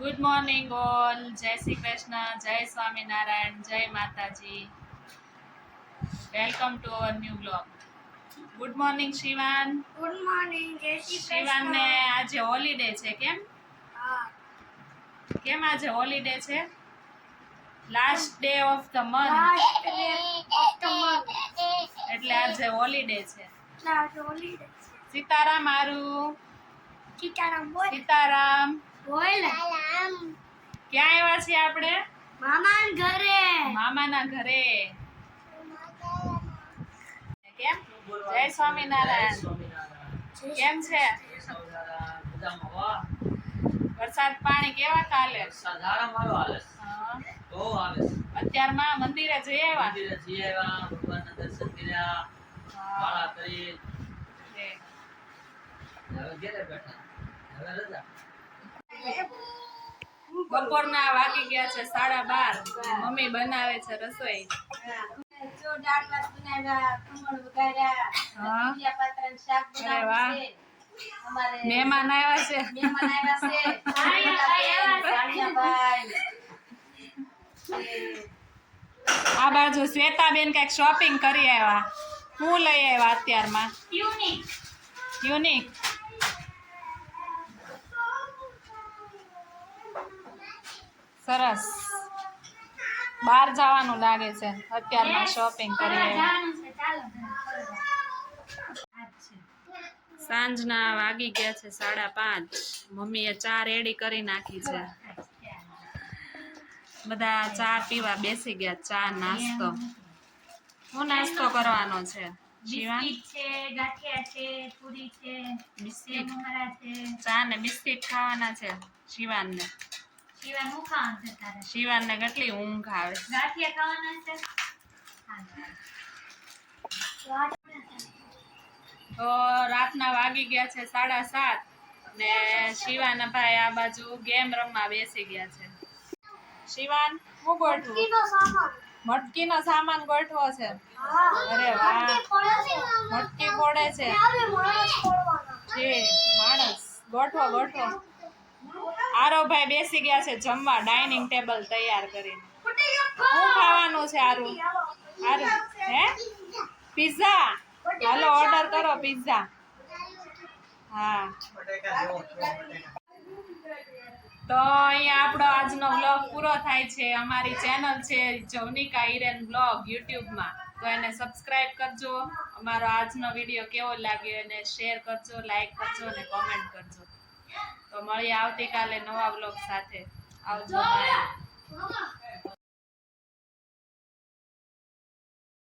Good morning all. જય શ્રી કૃષ્ણ, જય સ્વામિનારાયણ, જય Mataji. Welcome to our new blog. Good morning Shivan. Good morning. જય શ્રી કૃષ્ણ. શિવાનને આજે હોલિડે છે. કેમ કેમ આજે હોલિડે છે? Last day of the month એટલે આજે હોલિડે છે. સીતારામ મારું. સીતારામ બોલ. સીતારામ બોલ. ક્યાં આવ્યા છીએ આપણે? મામાના ઘરે. મામાના ઘરે. કેમ? જય સ્વામિનારાયણ. કેમ છે? વરસાદ પાણી કેવા ચાલે? અત્યારમાં મંદિરે જઈ આવ્યા. ભગવાનના દર્શન કર્યા, માળા કરી, હવે ઘરે બેઠા, હવે રજા. બપોરના વાગી ગયા છે 12:30. મમ્મી બનાવે છે રસોઈ. અરે વાહ, મહેમાન આવ્યા છે. આ બાજુ શ્વેતાબેન કઈક શોપિંગ કરી આવ્યા. શું લઈ આવ્યા અત્યારમાં? યુનિક. સરસ. બહાર જવાનું લાગે છે. અત્યારમાં શોપિંગ કરી આવ્યા. સાંજના વાગી ગયા છે 5:30. મમ્મીએ ચા રેડી કરી નાખી છે. બધા ચા પીવા બેસી ગયા. ચા નાસ્તો. શું નાસ્તો કરવાનો છે શિવાન? બિસ્કિટ. ચા ને બિસ્કિટ ખાવાના છે શિવાનને. શિવાનને કેટલી ઊંઘ આવે. તો રાતના વાગી ગયા છે 7:30 ને શિવાના ભાઈ આ બાજુ ગેમ રમવા બેસી ગયા છે. શિવાન શું ગોઠવું? મટકીનો સામાન ગોઠવો છે. અરે વાહ, મટકી ફોડે છે. માણસ ગોઠવો. આરોભાઈ બેસી ગયા છે જમવા. ડાઇનિંગ ટેબલ તૈયાર કરીને. શું ખાવાનું છે આરું? હે, પિઝા. હાલો ઓર્ડર કરો પિઝા. હા, તો અહીંયા આપણો આજનો બ્લોગ પૂરો થાય છે. અમારી ચેનલ છે જવનિકા હિરેન બ્લોગ યુટ્યુબમાં, તો એને સબસ્ક્રાઇબ કરજો. અમારો આજનો વિડીયો કેવો લાગ્યો એને શેર કરજો, લાઈક કરજો અને કોમેન્ટ કરજો. તો મળીએ આવતીકાલે નવા બ્લોગ સાથે. આવજો.